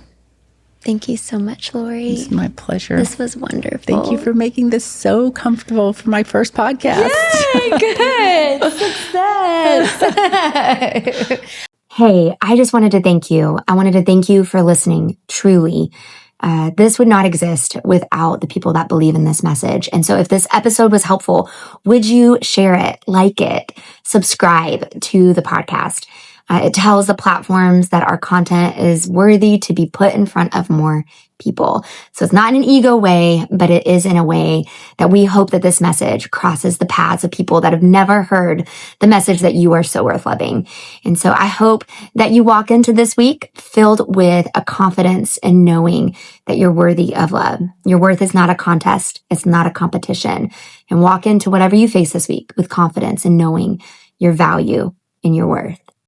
Thank you so much, Lori. It's my pleasure. This was wonderful. Thank you for making this so comfortable for my first podcast. Yay, good. Success. Hey, I just wanted to thank you. I wanted to thank you for listening, truly. This would not exist without the people that believe in this message. And so if this episode was helpful, would you share it, like it, subscribe to the podcast? It tells the platforms that our content is worthy to be put in front of more people. So it's not in an ego way, but it is in a way that we hope that this message crosses the paths of people that have never heard the message that you are so worth loving. And so I hope that you walk into this week filled with a confidence in knowing that you're worthy of love. Your worth is not a contest. It's not a competition. And walk into whatever you face this week with confidence in knowing your value and your worth.